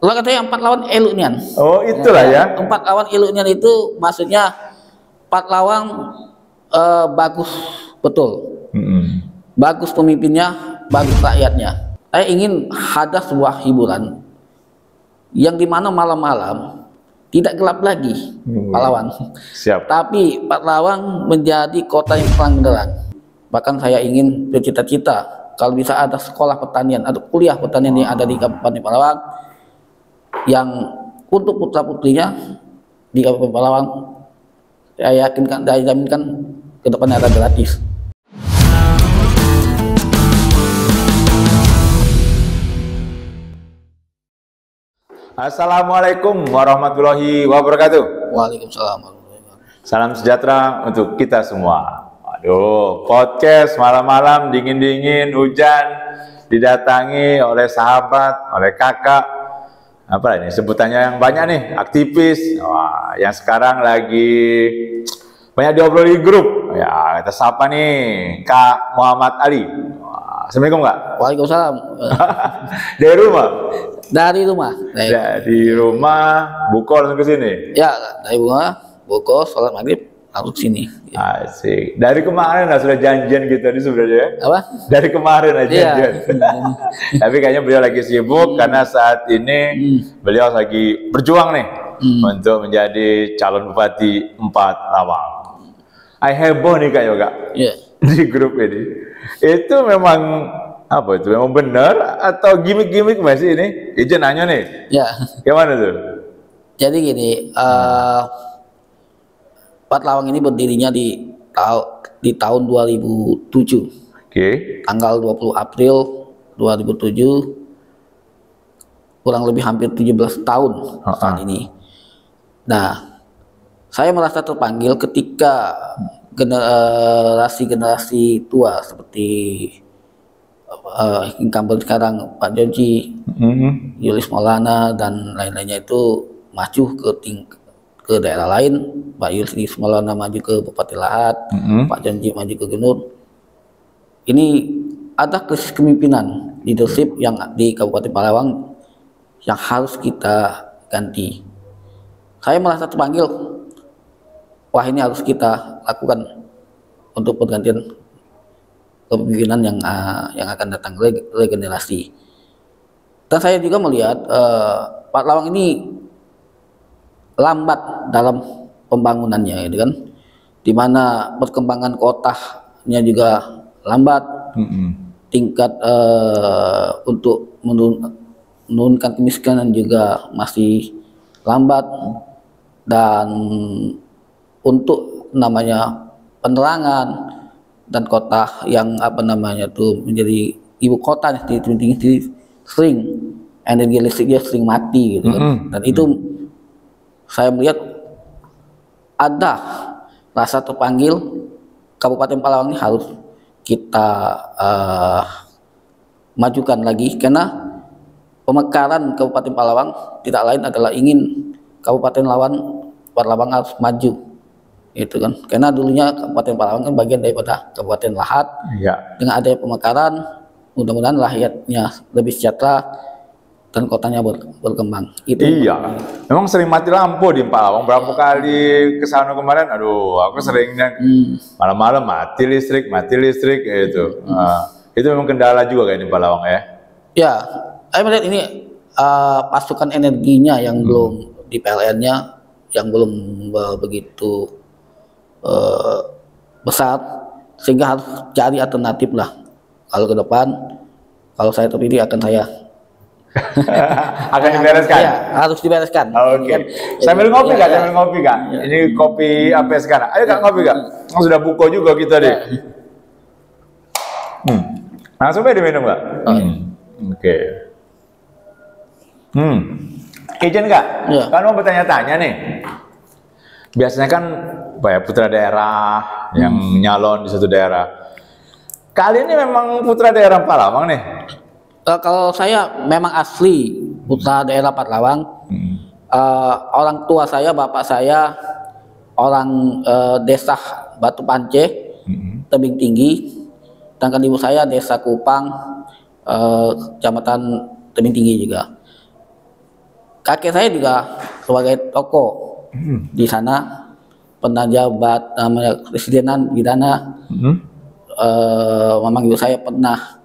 Lo katanya 4 lawan Elunian. Oh, itulah ya. 4 lawan Elunian itu maksudnya 4 lawan bagus betul. Bagus pemimpinnya, bagus rakyatnya. Saya ingin ada sebuah hiburan yang dimana malam-malam tidak gelap lagi Pahlawan. Siap. Tapi Pahlawan menjadi kota yang terang benderang. Bahkan saya ingin bercita-cita kalau bisa ada sekolah pertanian atau kuliah pertanian yang ada di Kabupaten Pahlawan yang untuk putra putrinya di Kabupaten Pahlawan, saya yakinkan, saya jaminkan ke depannya ada gratis. Assalamualaikum warahmatullahi wabarakatuh. Waalaikumsalam. Salam sejahtera untuk kita semua. Aduh, podcast malam-malam dingin-dingin, hujan, didatangi oleh sahabat, oleh kakak. Apa ini sebutannya yang banyak nih, aktivis. Wah, yang sekarang lagi banyak diobrol di grup. Ya, kita sapa nih Kak Muhammad Ali. Wah, Assalamualaikum Kak. Waalaikumsalam. Dari rumah. Dari rumah. Dari rumah, buka langsung ke sini. Ya, dari rumah, buka, sholat maghrib, langsung sini. Asik. Dari kemarin lah sudah janjian kita nih sebenarnya. Apa? Dari kemarin aja janjian. Tapi kayaknya beliau lagi sibuk karena saat ini beliau lagi berjuang nih untuk menjadi calon bupati 4 Lawang. Heboh nih Kak Yoga. Iya. Di grup ini. Itu memang apa itu? Memang benar atau gimmick-gimmick masih ini? Izin nanya nih. Ya. Gimana tuh? Jadi gini, Pat Lawang ini berdirinya di tahun 2007. Oke. Tanggal 20 April 2007, kurang lebih hampir 17 tahun saat ini. Nah, saya merasa terpanggil ketika generasi tua seperti incumbent sekarang Pak Jonci, Yulis Maulana dan lain-lainnya itu maju ke daerah lain. Pak Yulis Maulana maju ke Bupati Lahat, Pak Jonci maju ke Gubernur. Ini ada krisis kepemimpinan leadership yang di Kabupaten Pahlawan yang harus kita ganti. Saya merasa terpanggil, wah ini harus kita lakukan untuk pergantian kepemimpinan yang akan datang, regenerasi. Dan saya juga melihat Pak Lawang ini lambat dalam pembangunannya, gitu kan, dimana perkembangan kotanya juga lambat, tingkat untuk menurunkan kemiskinan juga masih lambat, dan untuk namanya penerangan dan kota yang menjadi ibu kota nih, sering energi listriknya sering mati gitu kan. Dan itu saya melihat ada rasa terpanggil Kabupaten Pahlawan ini harus kita majukan lagi, karena pemekaran Kabupaten Pahlawan tidak lain adalah ingin Kabupaten Pahlawan harus maju. Itu kan, karena dulunya Kabupaten Pahlawan kan bagian daripada Kabupaten Lahat. Dengan adanya pemekaran, mudah-mudahan rakyatnya lebih sejahtera dan kotanya berkembang. Itu memang sering mati lampu di Pahlawan. Berapa kali kesana kemarin, aduh, aku seringnya malam-malam mati listrik gitu. Itu memang kendala juga kayak di Pahlawan ya. Ya, saya melihat ini pasukan energinya yang belum di PLN-nya yang belum begitu besar, sehingga harus cari alternatif lah. Kalau ke depan, kalau saya terpilih akan saya akan dibereskan. Ya, harus dibereskan. Oke. Sambil ngopi Kak, sambil ngopi Kak. Ini kopi apa sekarang? Ayo Kak ngopi Kak. Sudah buka juga kita deh. Langsung aja diminum Kak. Oke. Izin Kak, kan mau bertanya-tanya nih. Biasanya kan putra daerah yang nyalon di suatu daerah. Kali ini memang putra daerah Pahlawan nih. Kalau saya memang asli putra daerah Pahlawan. Orang tua saya, bapak saya orang desa Batu Pance, Tebing Tinggi. Sedangkan ibu saya desa Kupang, kecamatan Tebing Tinggi juga. kakek saya juga sebagai tokoh di sana, pernah jabat namanya presidenan di sana. Memang ibu saya pernah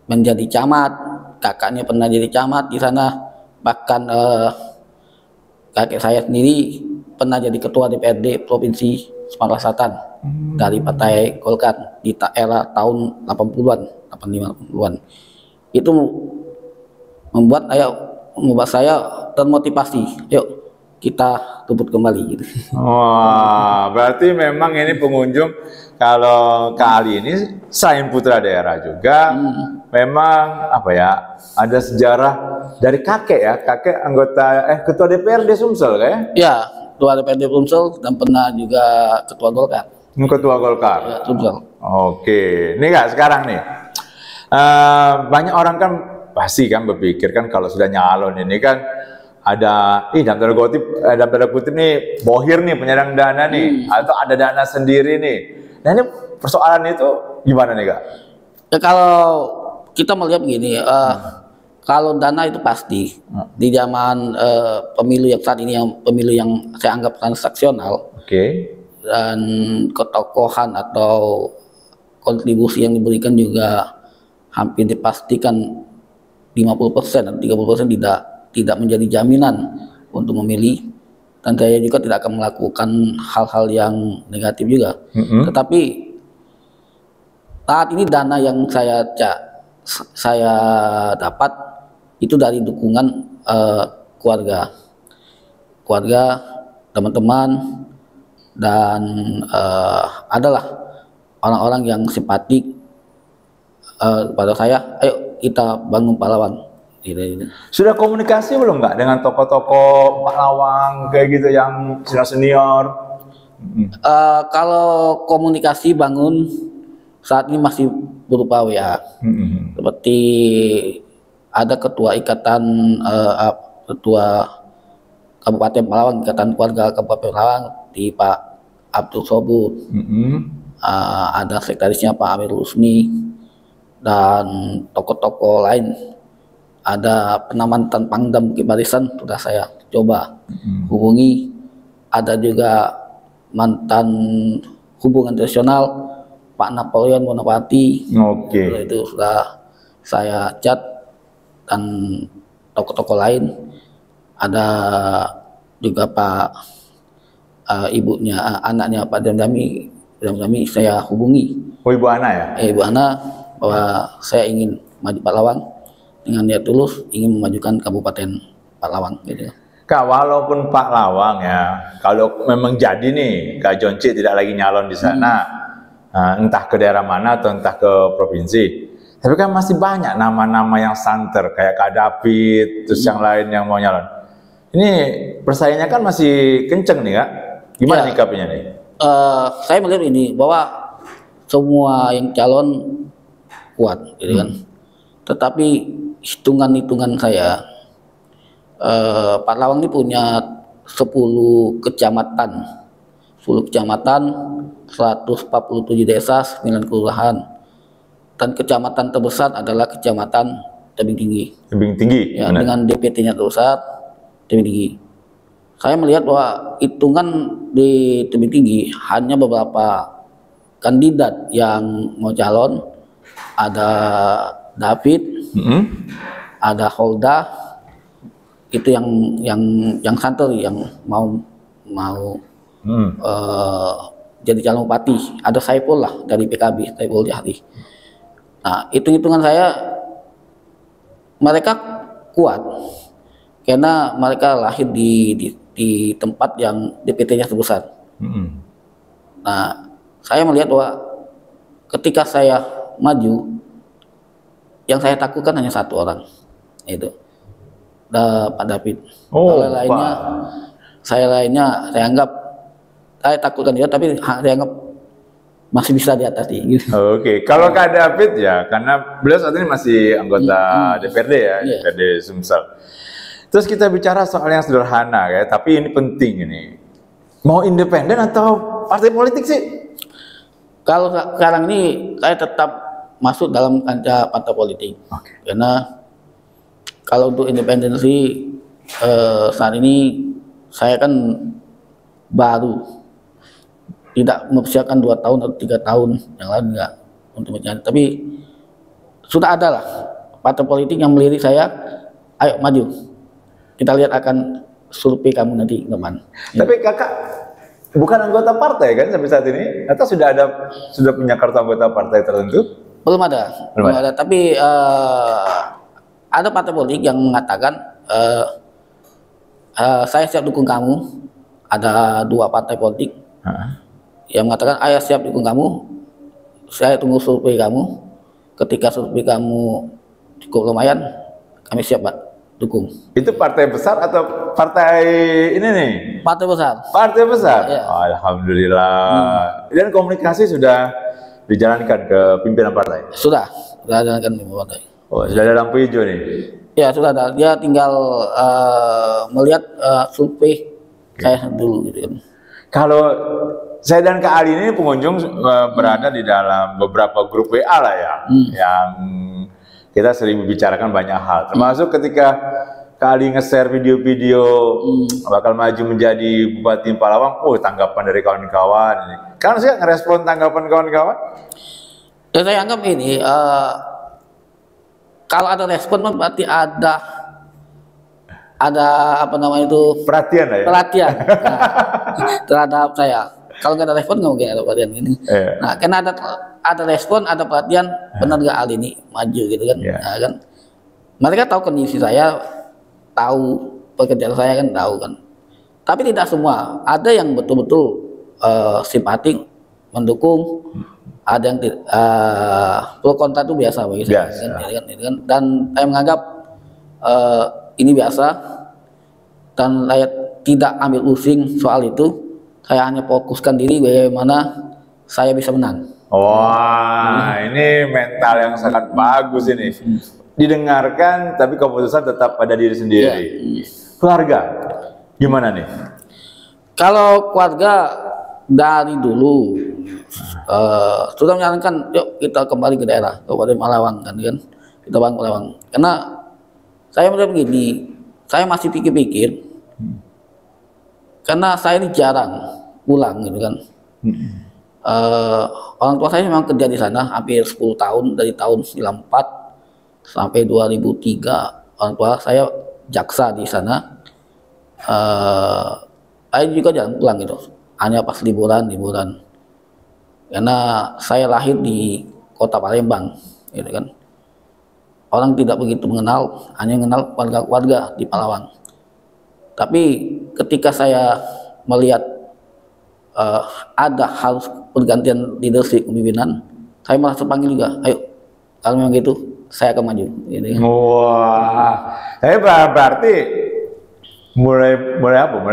menjadi camat, kakaknya pernah jadi camat di sana, bahkan kakek saya sendiri pernah jadi ketua DPRD Provinsi Sumatera Selatan dari Partai Golkar di era tahun 80-an, 85-an. Itu membuat saya termotivasi, yuk kita rebut kembali gitu. Wah, berarti memang ini pengunjung kalau kali ini selain putra daerah juga memang apa ya, ada sejarah dari kakek ya, kakek anggota ketua DPRD Sumsel kayak? Ya, ketua DPRD Sumsel dan pernah juga ketua Golkar. Ketua Golkar. Ya, Sumsel. Oke, ini nggak sekarang nih. Banyak orang kan pasti kan berpikir kan kalau sudah nyalon ini kan ada dalam tanda kutip nih bohir nih, penyandang dana nih, atau ada dana sendiri nih. Nah ini persoalan itu gimana nih Kak? Ya, kalau kita melihat begini, kalau dana itu pasti di zaman pemilu yang saat ini, yang pemilu yang saya anggap transaksional, dan ketokohan atau kontribusi yang diberikan juga hampir dipastikan 50% atau 30% tidak menjadi jaminan untuk memilih, dan saya juga tidak akan melakukan hal-hal yang negatif juga. Tetapi saat ini dana yang saya dapat itu dari dukungan keluarga, teman-teman, dan adalah orang-orang yang simpatik pada saya. Ayo kita bangun pahlawan. Sudah komunikasi belum nggak dengan tokoh-tokoh pahlawan kayak gitu yang sudah senior? Kalau komunikasi bangun saat ini masih berupa WA. Seperti ada ketua ketua Kabupaten Pelawang, ikatan keluarga Kabupaten Pelawang di Pak Abdul Sobut. Ada sekretarisnya Pak Amir Rusni dan tokoh-tokoh lain. Ada penamatan Pangdam Bukit Barisan sudah saya coba hubungi. Ada juga mantan hubungan internasional Pak Napoleon Bonaparte. Itu sudah saya chat, dan tokoh-tokoh lain. Ada juga Pak ibunya, anaknya Pak Damdami saya hubungi. Oh, Ibu Ana ya? Ibu Ana, bahwa saya ingin maju Pahlawan dengan niat tulus, ingin memajukan Kabupaten Pahlawan gitu. Kak, walaupun Pak Lawang ya, kalau memang jadi nih Kak Jonci tidak lagi nyalon di sana, entah ke daerah mana atau entah ke provinsi, tapi kan masih banyak nama-nama yang santer kayak Kak David, terus yang lain yang mau nyalon. Ini persaingannya kan masih kenceng nih Kak. Gimana nyikapinya nih? Saya melihat ini bahwa semua yang calon kuat, gitu kan. Tetapi hitungan saya, Pak Lawang ini punya 10 kecamatan, 147 desa, 9 kelurahan, dan kecamatan terbesar adalah kecamatan Tebing Tinggi. Tebing Tinggi, ya, dengan DPT-nya terbesar, Tebing Tinggi. Saya melihat bahwa hitungan di Tebing Tinggi hanya beberapa kandidat yang mau calon. Ada David, ada Holda, itu yang santer, yang mau jadi calon bupati. Ada Saiful lah dari PKB, Saiful Jahri. Nah, hitungan saya mereka kuat karena mereka lahir di tempat yang DPT-nya terbesar. Nah, saya melihat bahwa ketika saya maju, yang saya takutkan hanya satu orang, itu Pak David. Saya anggap saya takutkan dia, tapi saya anggap masih bisa di atas dia. Gitu. Kalau Kak David ya, karena beliau saat ini masih anggota DPRD ya, DPRD Sumsel. Terus kita bicara soal yang sederhana ya, tapi ini penting ini. Mau independen atau partai politik sih? Kalau sekarang ini saya tetap masuk dalam kancah partai politik. Karena kalau untuk independensi saat ini saya kan baru tidak mempersiapkan 2 tahun atau 3 tahun yang lalu enggak untuk mencari, tapi sudah ada lah partai politik yang melirik saya, ayo maju, kita lihat akan survei kamu nanti teman. Tapi kakak bukan anggota partai kan sampai saat ini? Atau sudah punya kartu anggota partai tertentu? Belum ada. Tapi ada partai politik yang mengatakan saya siap dukung kamu. Ada 2 partai politik yang mengatakan ayah siap dukung kamu. Saya tunggu survei kamu. Ketika survei kamu cukup lumayan, kami siap Pak dukung. Itu partai besar atau partai ini nih? Partai besar. Partai besar. Ya. Alhamdulillah. Dan komunikasi sudah dijalankan ke pimpinan partai? Sudah dijalankan pimpinan partai. Oh, sudah ada lampu hijau nih? Ya sudah ada. Dia tinggal melihat survei saya dulu gitu kan. Kalau saya dan Kak Ali ini pengunjung berada di dalam beberapa grup WA lah ya, yang kita sering membicarakan banyak hal, termasuk ketika Kak Ali nge-share video-video bakal maju menjadi Bupati Palawang, tanggapan dari kawan-kawan. Kan saya ngerespon tanggapan kawan-kawan? Ya saya anggap ini, kalau ada respon berarti ada apa namanya itu perhatian lah ya? Perhatian terhadap saya. Kalau nggak ada respon nggak mungkin ada perhatian ini. Nah, karena ada respon, ada perhatian, benar nggak hal ini maju gitu kan? Nah, kan mereka tahu kondisi saya, tahu pekerjaan saya kan, tahu kan. Tapi tidak semua, ada yang betul-betul simpatik mendukung, ada yang pro kontra itu biasa bagi saya kan? Dan saya menganggap ini biasa, dan saya tidak ambil pusing soal itu. Saya hanya fokuskan diri bagaimana saya bisa menang. Wah, ini mental yang sangat bagus ini. Didengarkan, tapi keputusan tetap pada diri sendiri. Keluarga, gimana nih? Kalau keluarga dari dulu sudah menyarankan, yuk kita kembali ke daerah, Kabupaten Palawang kan, kita bangun Palawang. Karena saya melihat begini, saya masih pikir-pikir, karena saya ini jarang pulang gitu kan. Orang tua saya memang kerja di sana hampir 10 tahun, dari tahun 94 sampai 2003. Orang tua saya jaksa di sana. Saya juga jarang pulang gitu, hanya pas liburan. Karena saya lahir di kota Palembang gitu kan. Orang tidak begitu mengenal, hanya mengenal keluarga-keluarga di Palawang. Tapi ketika saya melihat ada harus pergantian leadership kepemimpinan, saya merasa panggil juga, ayo kalau memang gitu saya akan maju. Gitu. Wah, berarti mulai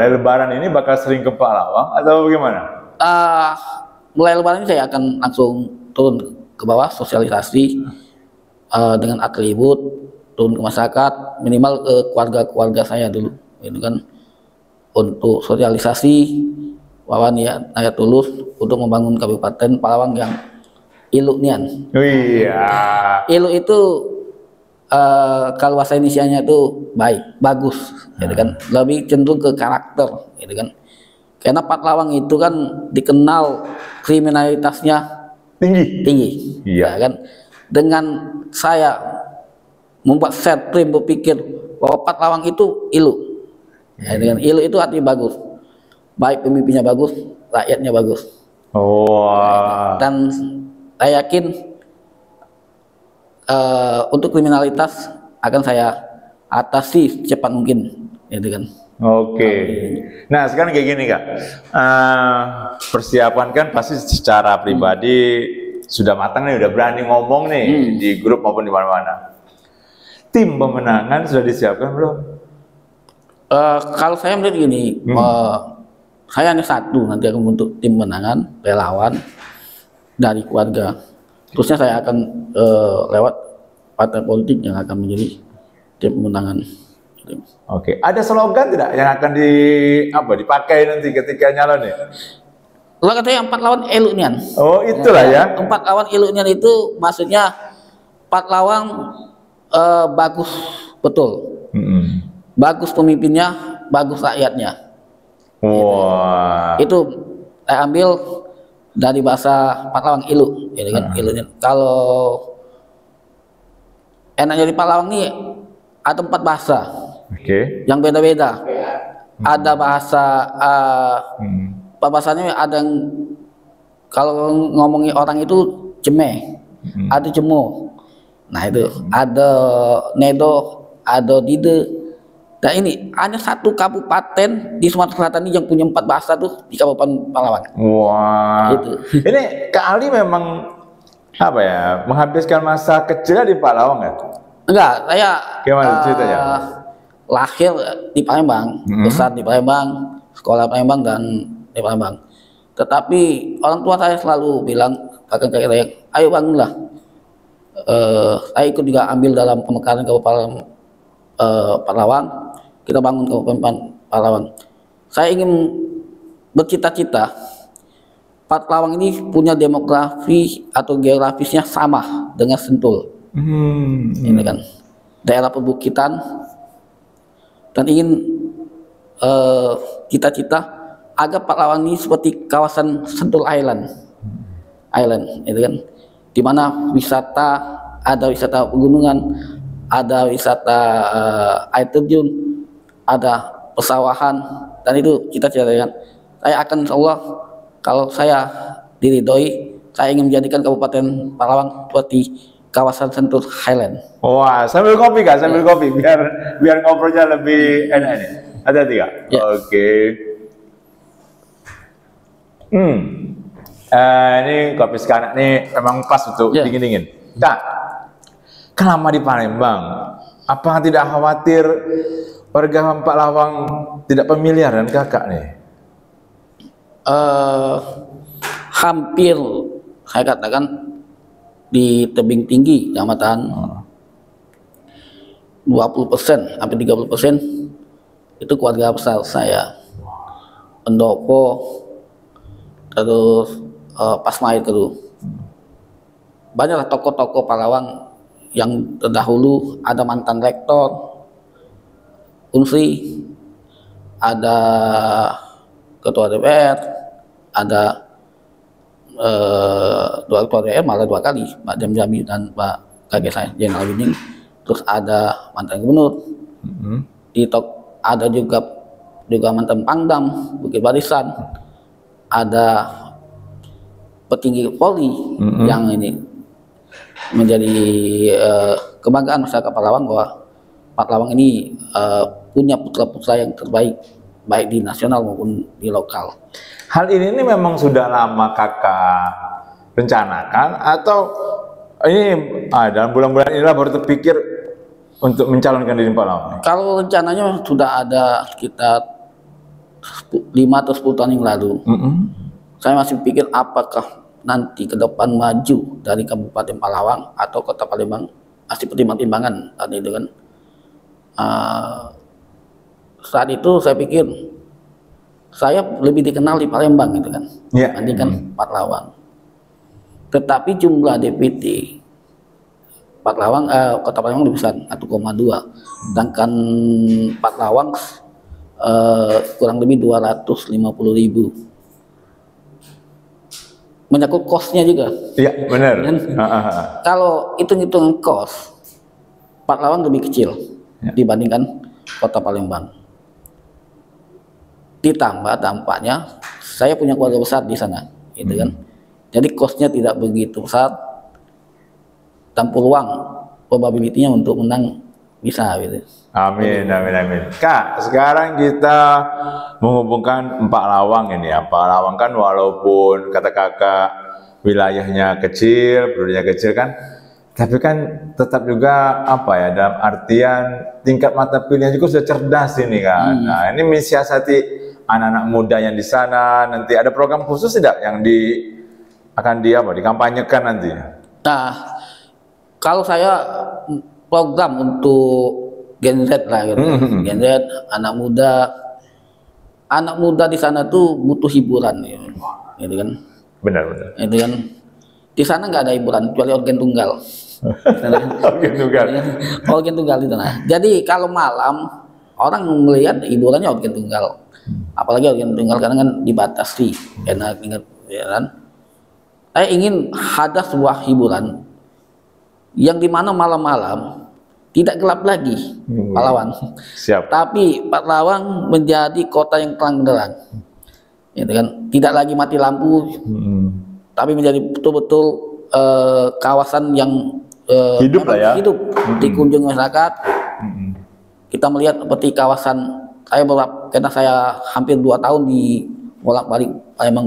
Lebaran ini bakal sering ke Palawang atau bagaimana? Mulai Lebaran ini saya akan langsung turun ke bawah, sosialisasi dengan atribut, turun ke masyarakat, minimal ke keluarga-keluarga saya dulu, gitu kan, untuk sosialisasi bahwa niat tulus untuk membangun Kabupaten Palawang yang ilu nian. Ilu itu kalau bahasa Indonesianya itu baik, bagus, gitu kan, lebih cenderung ke karakter, gitu kan. Karena Palawang itu kan dikenal kriminalitasnya tinggi, ya kan. Dengan saya membuat setrim berpikir bahwa Palawang itu ilu, ya, dengan ilu itu artinya bagus, baik pemimpinnya bagus, rakyatnya bagus. Dan saya yakin untuk kriminalitas akan saya atasi secepat mungkin, gitu kan. Nah sekarang kayak gini Kak, persiapan kan pasti secara pribadi sudah matang nih, udah berani ngomong nih di grup maupun di mana-mana. Tim pemenangan sudah disiapkan belum? Kalau saya melihat gini, saya hanya satu nanti akan membentuk tim pemenangan relawan dari keluarga. Terusnya saya akan lewat partai politik yang akan menjadi tim pemenangan. Ada slogan tidak yang akan dipakai nanti ketika nyalon nih? Lo katanya 4 lawan elunian. Itulah ya. 4 lawan elunian itu maksudnya 4 lawan bagus betul. bagus pemimpinnya, bagus rakyatnya. Wah. Itu saya ambil dari bahasa Patlawang ilu, gitu kan. Ilunya. Kalau enaknya di Patlawang nih ada 4 bahasa. Yang beda-beda. Ada bahasa bahasanya ada yang kalau ngomongin orang itu cemeh, ada cemo. Nah itu ada nedo, ada dide. Nah ini hanya satu kabupaten di Sumatera Selatan ini yang punya 4 bahasa tuh di Kabupaten Patlawang. Wah. Gitu. Ini Kak Ali memang apa ya, menghabiskan masa kecilnya di Patlawang ya? Enggak, saya gimana ceritanya? Lahir di Palembang, besar di Palembang, sekolah Palembang dan di Palembang. Tetapi orang tua saya selalu bilang, kakak saya, ayo bangunlah. Saya ikut juga ambil dalam pemekaran Kabupaten Patlawang. Kita bangun Kabupaten Patlawang. Saya ingin bercita-cita Patlawang ini punya demografi atau geografisnya sama dengan Sentul. Ini kan daerah perbukitan, dan ingin cita-cita agar Patlawang ini seperti kawasan Sentul Island, itu kan, di mana ada wisata pegunungan, ada wisata air terjun, ada pesawahan, dan itu cita-cita kan. Saya akan, insya Allah, kalau saya diridhoi, saya ingin menjadikan Kabupaten Patlawang seperti kawasan Sentul Highland. Wah, sambil kopi Kak, sambil kopi biar ngobrolnya lebih enak nih. Hati-hati Kak. Ya. Oke. Ini kopi sekarang nih memang pas untuk dingin-dingin. Kak, kan lama di Palembang, apa tidak khawatir warga Patlawang tidak familiar dengan Kakak nih? Hampir saya katakan di tebing tinggi kecamatan 20%, hampir 30% itu keluarga besar saya. Pendopo, terus Pasmait itu. Banyaklah tokoh-tokoh Patlawang yang terdahulu, ada mantan rektor Unsri, ada ketua DPR, ada dua ketua DPR malah 2 kali, Pak Jamjami dan Pak kakek saya Jenderal Wining. Terus ada mantan gubernur, ada juga mantan Pangdam Bukit Barisan, ada petinggi Polri yang ini menjadi kebanggaan masyarakat Patlawang bahwa Patlawang ini punya putra-putra yang terbaik, baik di nasional maupun di lokal. Hal ini memang sudah lama Kakak rencanakan atau ini dalam bulan-bulan inilah baru terpikir untuk mencalonkan diri Patlawang? Kalau rencananya sudah ada sekitar 5 atau 10 tahun yang lalu. Saya masih pikir apakah nanti ke depan maju dari Kabupaten Patlawang atau Kota Palembang, masih pertimbangan tadi itu kan. Saat itu saya pikir saya lebih dikenal di Palembang gitu kan, dibandingkan Patlawang. Tetapi jumlah DPT Patlawang, Kota Palembang lebih besar 1,2, sedangkan Patlawang kurang lebih 250.000. Menyangkut kosnya juga. Iya benar. Kalau hitung-hitungan kos, Patlawang lebih kecil dibandingkan Kota Palembang. Ditambah dampaknya saya punya keluarga besar di sana, gitu kan. Jadi kosnya tidak begitu besar dan peluang probability-nya untuk menang bisa gitu. Amin, amin, amin. Kak, sekarang kita menghubungkan Patlawang ini ya. Patlawang kan walaupun kata kakak wilayahnya kecil, penduduknya kecil kan, tapi kan tetap juga apa ya, dalam artian tingkat mata pilihan juga sudah cerdas ini kan. Nah, ini mensiasati anak-anak muda yang di sana. Nanti ada program khusus tidak yang akan dikampanyekan nanti? Nah, kalau saya program untuk Gen Z lah gitu. Gen Z, anak muda di sana tuh butuh hiburan gitu kan. Benar. Itu kan di sana nggak ada hiburan kecuali organ tunggal. Organ tunggal itu nah. Jadi kalau malam orang melihat hiburannya organ tunggal, apalagi organ tunggal karena kan dibatasi, enak ingat ya kan. Saya ingin ada sebuah hiburan yang dimana malam-malam tidak gelap lagi Palawan. Siap. Tapi Palawan menjadi kota yang terang benderang, gitu kan. Tidak lagi mati lampu, tapi menjadi betul-betul kawasan yang hidup lah ya, hidup dikunjungi masyarakat. Kita melihat seperti kawasan karena saya hampir 2 tahun di bolak-balik Palembang,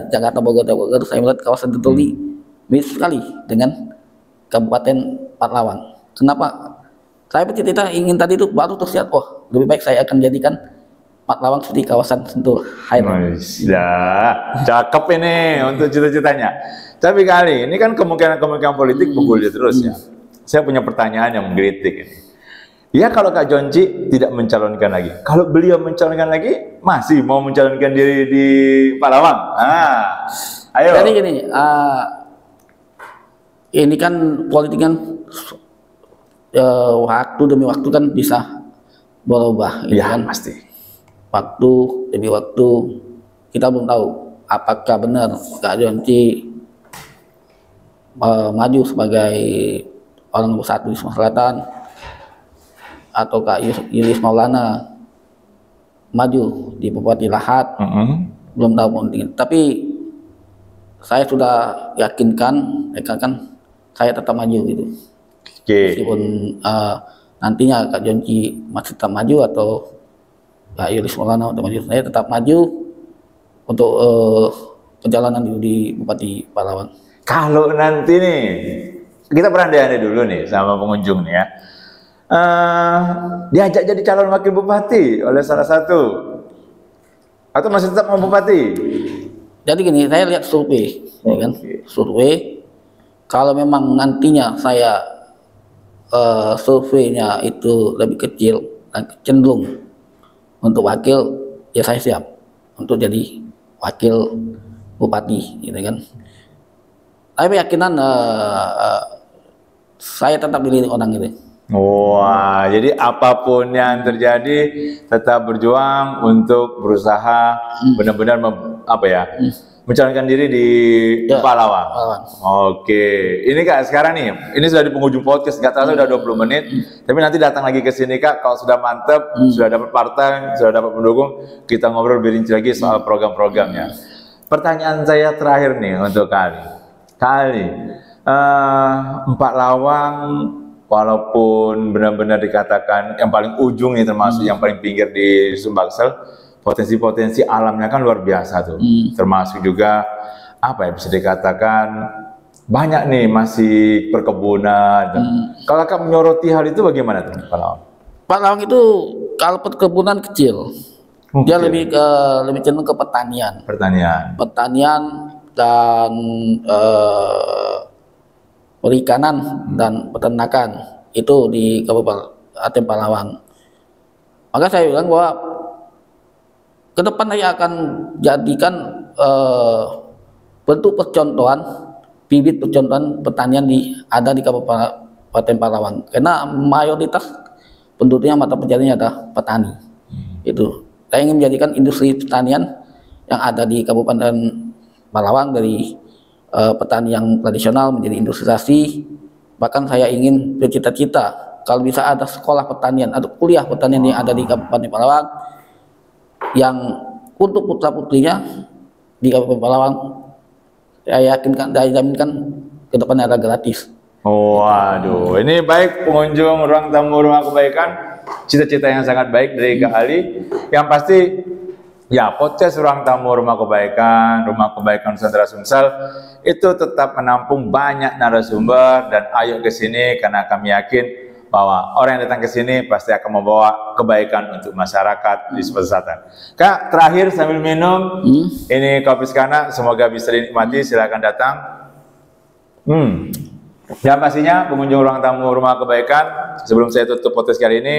Jakarta, Bogor, saya melihat kawasan Tetuli mirip sekali dengan Kabupaten Palawan. Kenapa? Saya bercita-cita ingin tadi itu baru tersiap, lebih baik saya akan jadikan Palawan seperti kawasan Sentul Highland. Ya, cakep ini untuk cita-citanya. Tapi kali ini kan kemungkinan politik bergulir terus ya. Saya punya pertanyaan yang menggelitik ini. Ya kalau Kak Jonci tidak mencalonkan lagi, kalau beliau mencalonkan lagi, masih mau mencalonkan diri di Palawan? Ayo. Jadi gini, ini kan politik kan waktu demi waktu kan bisa berubah, gitu ya, kan? Pasti. Waktu demi waktu kita belum tahu apakah benar Kak Jonci maju sebagai orang nomor 1 di Sumatera Selatan, atau Kak Yulis Maulana maju di Bupati Lahat. Belum tahu mungkin, tapi saya sudah yakinkan saya tetap maju gitu. Meskipun nantinya Kak Jonci masih tetap maju atau Kak Yulis Maulana untuk maju, saya tetap maju untuk perjalanan di Bupati Palawan. Kalau nanti nih kita berandai-andai dulu nih sama pengunjung nih ya, diajak jadi calon wakil bupati oleh salah satu, atau masih tetap mau bupati? Jadi gini, saya lihat survei, ya kan? Survei, kalau memang nantinya saya surveinya itu lebih kecil dan cenderung untuk wakil, ya saya siap untuk jadi wakil bupati, gitu kan. Tapi keyakinan saya tetap pilih orang itu. Wah, jadi apapun yang terjadi tetap berjuang untuk berusaha benar-benar mencalonkan diri di Palawan. Oke, ini Kak sekarang nih, ini sudah di penghujung podcast, nggak terasa udah 20 menit, tapi nanti datang lagi ke sini Kak, kalau sudah mantep, sudah dapat partai, sudah dapat pendukung, kita ngobrol lebih rinci lagi soal program-programnya. Pertanyaan saya terakhir nih untuk Empat Lawang, walaupun benar-benar dikatakan yang paling ujung nih, termasuk yang paling pinggir di Sumbaksel, potensi-potensi alamnya kan luar biasa tuh. Termasuk juga bisa dikatakan banyak nih masih perkebunan. Kalau Kak menyoroti hal itu bagaimana tuh Pak Lawang? Pak Lawang itu kalau perkebunan kecil, dia lebih cenderung ke pertanian. Pertanian dan perikanan dan peternakan itu di Kabupaten Palawan. Maka saya bilang bahwa ke depan saya akan jadikan bentuk percontohan, bibit percontohan pertanian ada di Kabupaten Palawan. Karena mayoritas penduduknya, mata pencariannya adalah petani. Itu saya ingin menjadikan industri pertanian yang ada di Kabupaten Palawan dari petani yang tradisional menjadi industrialisasi. Bahkan saya ingin bercita-cita kalau bisa ada sekolah pertanian atau kuliah pertanian yang ada di Kabupaten Palawan, yang untuk putra-putrinya di Kabupaten Palawan saya jaminkan ke depannya ada gratis. Waduh, ini baik pengunjung ruang tamu rumah kebaikan, cita-cita yang sangat baik dari Kak Ali. Yang pasti ya, podcast Ruang Tamu Rumah Kebaikan Nusantara Sumsel itu tetap menampung banyak narasumber, dan ayo ke sini karena kami yakin bahwa orang yang datang ke sini pasti akan membawa kebaikan untuk masyarakat di Sumatera Selatan. Kak, terakhir sambil minum, ini kopi Skana, semoga bisa dinikmati, silakan datang. Dan pastinya pengunjung Ruang Tamu Rumah Kebaikan, sebelum saya tutup podcast kali ini,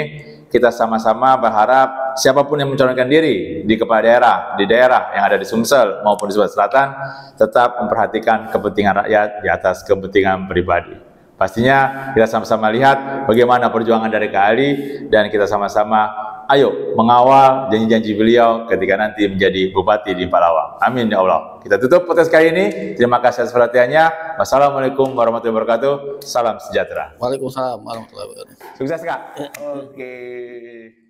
kita sama-sama berharap siapapun yang mencalonkan diri di kepala daerah, di daerah yang ada di Sumsel maupun di Sumatera Selatan, tetap memperhatikan kepentingan rakyat di atas kepentingan pribadi. Pastinya kita sama-sama lihat bagaimana perjuangan dari Kak Ali, dan kita sama-sama ayo mengawal janji-janji beliau ketika nanti menjadi bupati di Palawang. Amin ya Allah. Kita tutup podcast kali ini. Terima kasih atas perhatiannya. Wassalamualaikum warahmatullahi wabarakatuh. Salam sejahtera. Waalaikumsalam warahmatullahi wabarakatuh. Sukses Kak. Oke.